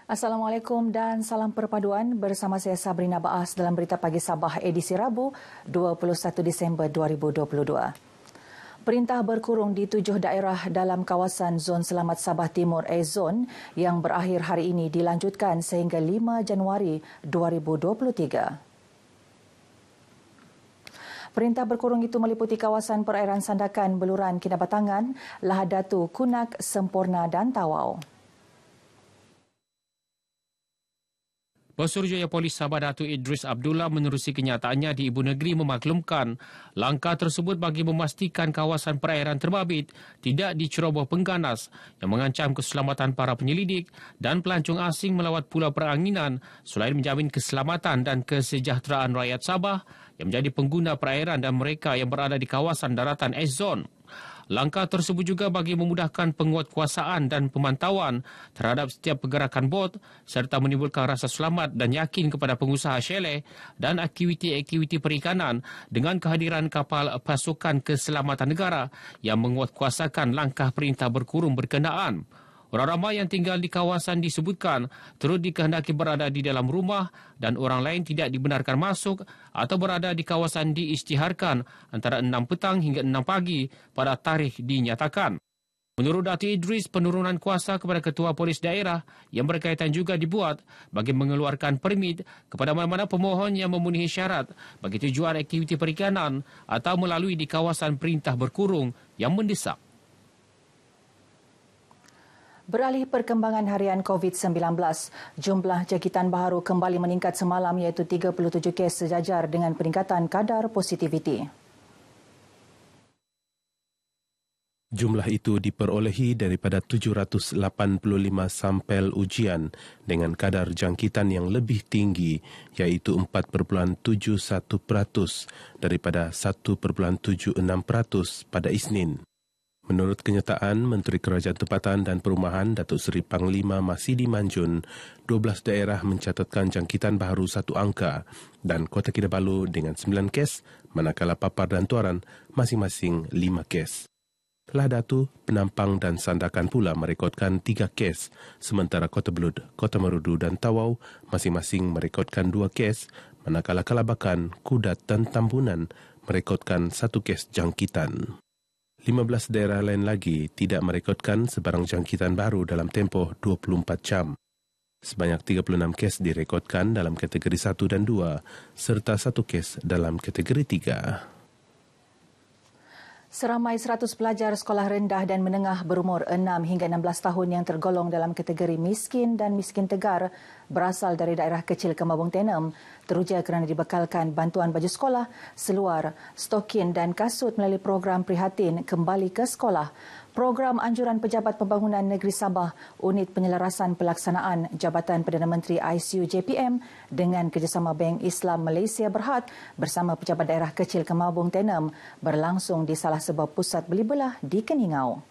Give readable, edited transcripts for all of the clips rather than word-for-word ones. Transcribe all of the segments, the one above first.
Assalamualaikum dan salam perpaduan bersama saya Sabrina Baas dalam Berita Pagi Sabah edisi Rabu 21 Disember 2022. Perintah berkurung di 7 daerah dalam kawasan Zon Selamat Sabah Timur A-Zone yang berakhir hari ini dilanjutkan sehingga 5 Januari 2023. Perintah berkurung itu meliputi kawasan perairan Sandakan, Beluran, Kinabatangan, Lahad Datu, Kunak, Semporna dan Tawau. Pesuruhjaya Polis Sabah Datuk Idris Abdullah menerusi kenyataannya di Ibu Negeri memaklumkan langkah tersebut bagi memastikan kawasan perairan terbabit tidak diceroboh pengganas yang mengancam keselamatan para penyelidik dan pelancong asing melawat pulau peranginan selain menjamin keselamatan dan kesejahteraan rakyat Sabah yang menjadi pengguna perairan dan mereka yang berada di kawasan daratan S-Zone. Langkah tersebut juga bagi memudahkan penguatkuasaan dan pemantauan terhadap setiap pergerakan bot serta menimbulkan rasa selamat dan yakin kepada pengusaha chalet dan aktiviti-aktiviti perikanan dengan kehadiran kapal pasukan keselamatan negara yang menguatkuasakan langkah perintah berkurung berkenaan. Orang ramai yang tinggal di kawasan disebutkan turut dikehendaki berada di dalam rumah dan orang lain tidak dibenarkan masuk atau berada di kawasan diisytiharkan antara 6 petang hingga 6 pagi pada tarikh dinyatakan. Menurut Datuk Idris, penurunan kuasa kepada Ketua Polis Daerah yang berkaitan juga dibuat bagi mengeluarkan permit kepada mana-mana pemohon yang memenuhi syarat bagi tujuan aktiviti perikanan atau melalui di kawasan perintah berkurung yang mendesak. Beralih perkembangan harian COVID-19, jumlah jangkitan baharu kembali meningkat semalam iaitu 37 kes sejajar dengan peningkatan kadar positiviti. Jumlah itu diperolehi daripada 785 sampel ujian dengan kadar jangkitan yang lebih tinggi iaitu 4.71% daripada 1.76% pada Isnin. Menurut kenyataan Menteri Kerajaan Tempatan dan Perumahan Datuk Seri Panglima Masidi Manjun, 12 daerah mencatatkan jangkitan baharu 1 angka dan Kota Kinabalu dengan 9 kes, manakala Papar dan Tuaran masing-masing 5 kes. Lahad Datu, Penampang dan Sandakan pula merekodkan 3 kes, sementara Kota Belud, Kota Marudu dan Tawau masing-masing merekodkan 2 kes, manakala Kalabakan, Kudat dan Tambunan merekodkan 1 kes jangkitan. 15 daerah lain lagi tidak merekodkan sebarang jangkitan baru dalam tempoh 24 jam. Sebanyak 36 kes direkodkan dalam kategori 1 dan 2 serta 1 kes dalam kategori 3. Seramai 100 pelajar sekolah rendah dan menengah berumur 6 hingga 16 tahun yang tergolong dalam kategori miskin dan miskin tegar berasal dari daerah kecil Kemabung Tenem teruja kerana dibekalkan bantuan baju sekolah, seluar, stokin dan kasut melalui program Prihatin Kembali ke Sekolah. Program Anjuran Pejabat Pembangunan Negeri Sabah, Unit Penyelarasan Pelaksanaan Jabatan Perdana Menteri ICU JPM dengan kerjasama Bank Islam Malaysia Berhad bersama Pejabat Daerah Kecil Kemabung Tenem berlangsung di salah sebuah pusat beli belah di Keningau.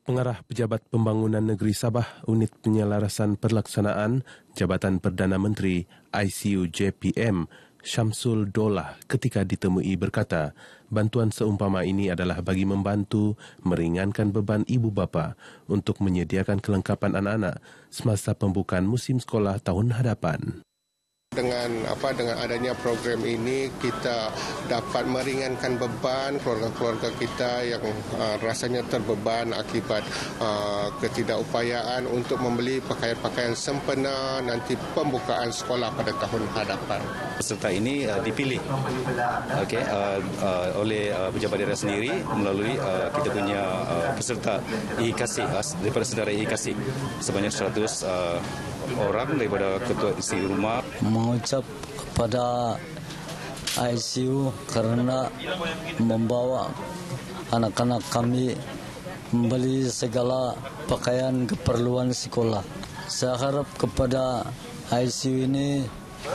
Pengarah Pejabat Pembangunan Negeri Sabah, Unit Penyelarasan Pelaksanaan Jabatan Perdana Menteri ICU JPM, Syamsul Dolah ketika ditemui berkata, bantuan seumpama ini adalah bagi membantu meringankan beban ibu bapa untuk menyediakan kelengkapan anak-anak semasa pembukaan musim sekolah tahun hadapan. Dengan adanya program ini kita dapat meringankan beban keluarga-keluarga kita yang rasanya terbeban akibat ketidakupayaan untuk membeli pakaian-pakaian sempena nanti pembukaan sekolah pada tahun hadapan. Peserta ini dipilih oleh pejabat daerah sendiri melalui kita punya peserta IKASI daripada saudara IKASI sebanyak 100 orang daripada ketua isi rumah. Mengucap kepada ICU kerana membawa anak-anak kami membeli segala pakaian keperluan sekolah. Saya harap kepada ICU ini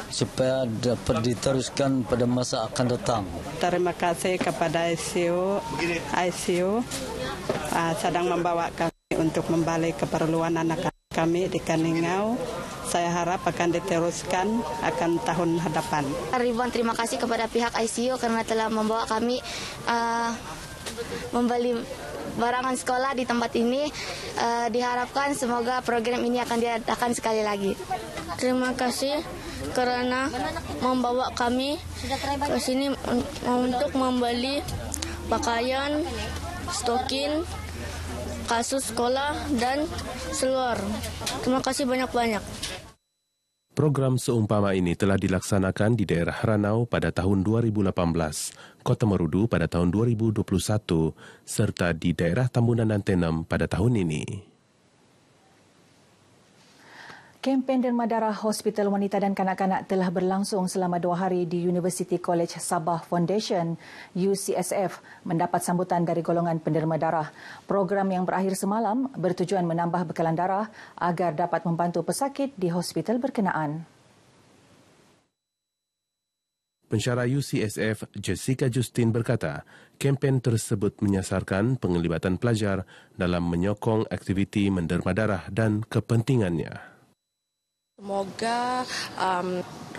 supaya dapat diteruskan pada masa akan datang. Terima kasih kepada ICU sedang membawa kami untuk membeli keperluan anak-anak kami di Keningau. Saya harap akan diteruskan akan tahun hadapan. Ribuan terima kasih kepada pihak ICU karena telah membawa kami membeli barangan sekolah di tempat ini. Diharapkan semoga program ini akan diadakan sekali lagi. Terima kasih karena membawa kami ke sini untuk membeli pakaian, stokin, kasus sekolah, dan seluar. Terima kasih banyak-banyak. Program seumpama ini telah dilaksanakan di daerah Ranau pada tahun 2018, Kota Marudu pada tahun 2021, serta di daerah Tambunan dan Tenem pada tahun ini. Kempen derma darah Hospital Wanita dan Kanak-Kanak telah berlangsung selama 2 hari di University College Sabah Foundation, UCSF, mendapat sambutan dari golongan penderma darah. Program yang berakhir semalam bertujuan menambah bekalan darah agar dapat membantu pesakit di hospital berkenaan. Pensyarah UCSF Jessica Justin berkata, kempen tersebut menyasarkan penglibatan pelajar dalam menyokong aktiviti menderma darah dan kepentingannya. Semoga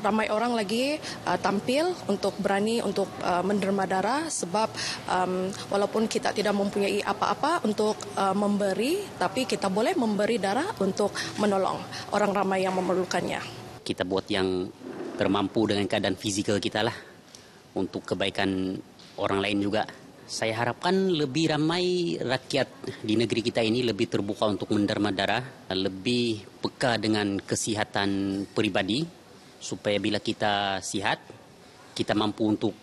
ramai orang lagi tampil untuk berani untuk menderma darah sebab walaupun kita tidak mempunyai apa-apa untuk memberi, tapi kita boleh memberi darah untuk menolong orang ramai yang memerlukannya. Kita buat yang termampu dengan keadaan fizikal kita lah untuk kebaikan orang lain juga. Saya harapkan lebih ramai rakyat di negeri kita ini lebih terbuka untuk menderma darah, lebih peka dengan kesihatan peribadi, supaya bila kita sihat, kita mampu untuk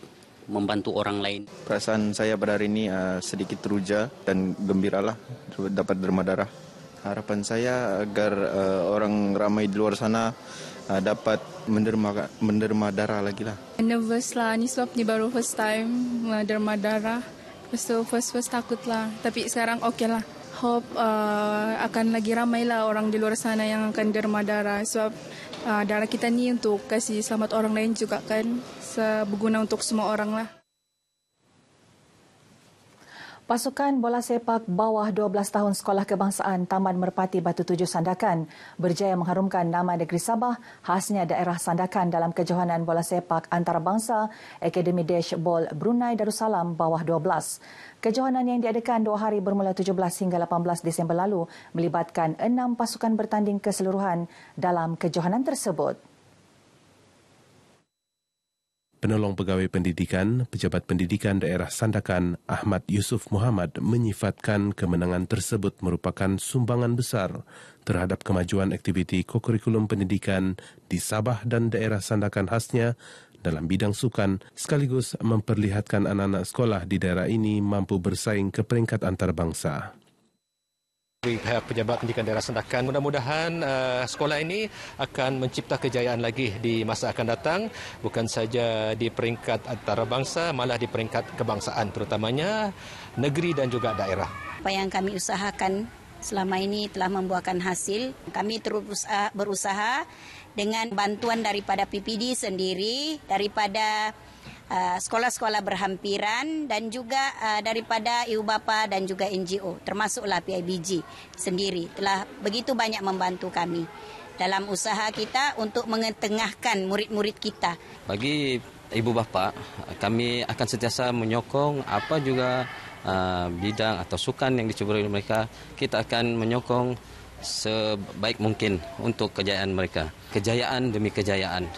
membantu orang lain. Perasaan saya pada hari ini sedikit teruja dan gembiralah dapat derma darah. Harapan saya agar orang ramai di luar sana dapat menderma darah lagi lah. Nervous lah, ni sebab ni baru first time menderma darah. So first takut lah, tapi sekarang okey lah. Hope akan lagi ramai lah orang di luar sana yang akan derma darah. Sebab darah kita ni untuk kasih selamat orang lain juga kan, berguna untuk semua orang lah. Pasukan bola sepak bawah 12 tahun Sekolah Kebangsaan Taman Merpati Batu Tujuh Sandakan berjaya mengharumkan nama negeri Sabah, khasnya daerah Sandakan dalam kejohanan bola sepak antarabangsa Akademi Dashball Brunei Darussalam bawah 12. Kejohanan yang diadakan 2 hari bermula 17 hingga 18 Disember lalu melibatkan 6 pasukan bertanding keseluruhan dalam kejohanan tersebut. Penolong Pegawai Pendidikan, Pejabat Pendidikan Daerah Sandakan, Ahmad Yusuf Muhammad menyifatkan kemenangan tersebut merupakan sumbangan besar terhadap kemajuan aktiviti kokurikulum pendidikan di Sabah dan daerah Sandakan khasnya dalam bidang sukan, sekaligus memperlihatkan anak-anak sekolah di daerah ini mampu bersaing ke peringkat antarabangsa. Pihak Pejabat Pendidikan Daerah Sandakan, mudah-mudahan sekolah ini akan mencipta kejayaan lagi di masa akan datang, bukan saja di peringkat antarabangsa, malah di peringkat kebangsaan, terutamanya negeri dan juga daerah. Apa yang kami usahakan selama ini telah membuahkan hasil. Kami terus berusaha dengan bantuan daripada PPD sendiri, daripada sekolah-sekolah berhampiran dan juga daripada ibu bapa dan juga NGO, termasuklah PIBG sendiri telah begitu banyak membantu kami dalam usaha kita untuk mengetengahkan murid-murid kita. Bagi ibu bapa, kami akan sentiasa menyokong apa juga bidang atau sukan yang dicuba oleh mereka. Kita akan menyokong sebaik mungkin untuk kejayaan mereka, kejayaan demi kejayaan,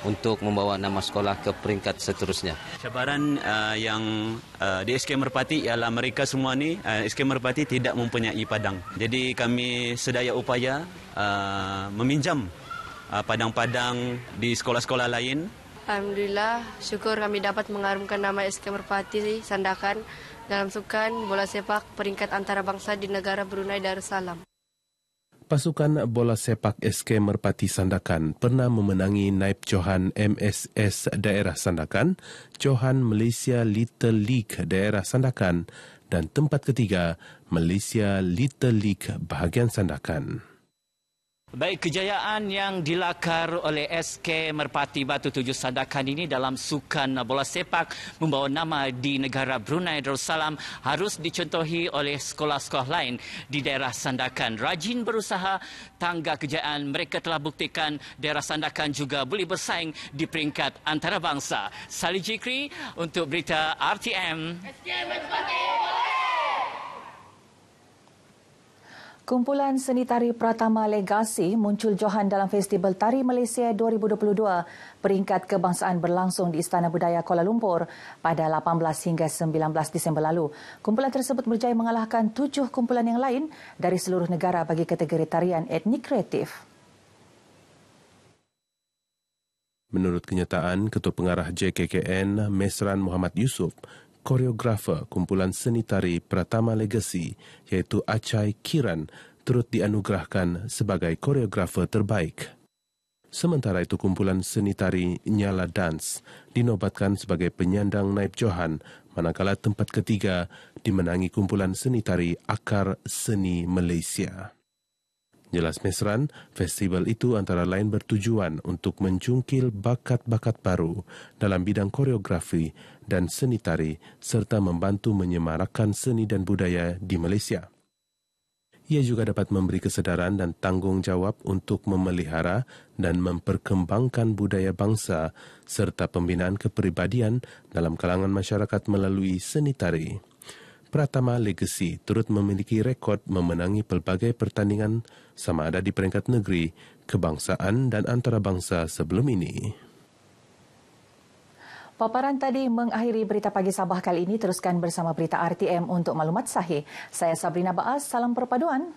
untuk membawa nama sekolah ke peringkat seterusnya. Cabaran yang di SK Merpati ialah mereka semua ni, SK Merpati tidak mempunyai padang. Jadi kami sedaya upaya meminjam padang-padang di sekolah-sekolah lain. Alhamdulillah, syukur kami dapat mengharumkan nama SK Merpati Sandakan dalam sukan bola sepak peringkat antarabangsa di negara Brunei Darussalam. Pasukan bola sepak SK Merpati Sandakan pernah memenangi Naib Johan MSS Daerah Sandakan, Johan Malaysia Little League Daerah Sandakan dan tempat ketiga Malaysia Little League bahagian Sandakan. Baik, kejayaan yang dilakar oleh SK Merpati Batu Tujuh Sandakan ini dalam sukan bola sepak membawa nama di negara Brunei Darussalam harus dicontohi oleh sekolah-sekolah lain di daerah Sandakan. Rajin berusaha, tangga kejayaan mereka telah buktikan daerah Sandakan juga boleh bersaing di peringkat antarabangsa. Salih Jikri untuk berita RTM. SK Merpati boleh! Kumpulan seni tari Pratama Legasi muncul johan dalam Festival Tari Malaysia 2022. Peringkat kebangsaan berlangsung di Istana Budaya Kuala Lumpur pada 18 hingga 19 Disember lalu. Kumpulan tersebut berjaya mengalahkan 7 kumpulan yang lain dari seluruh negara bagi kategori tarian etnik kreatif. Menurut kenyataan Ketua Pengarah JKKN Mesran Muhammad Yusof, koreografer kumpulan seni tari Pratama Legasi iaitu Achai Kiran turut dianugerahkan sebagai koreografer terbaik. Sementara itu kumpulan seni tari Nyala Dance dinobatkan sebagai penyandang naib johan manakala tempat ketiga dimenangi kumpulan seni tari Akar Seni Malaysia. Jelas Mesran, festival itu antara lain bertujuan untuk mencungkil bakat-bakat baru dalam bidang koreografi dan seni tari serta membantu menyemarakkan seni dan budaya di Malaysia. Ia juga dapat memberi kesedaran dan tanggungjawab untuk memelihara dan memperkembangkan budaya bangsa serta pembinaan kepribadian dalam kalangan masyarakat melalui seni tari. Pratama Legasi turut memiliki rekod memenangi pelbagai pertandingan sama ada di peringkat negeri, kebangsaan dan antarabangsa sebelum ini. Paparan tadi mengakhiri Berita Pagi Sabah kali ini. Teruskan bersama Berita RTM untuk maklumat sahih. Saya Sabrina Baas, salam perpaduan.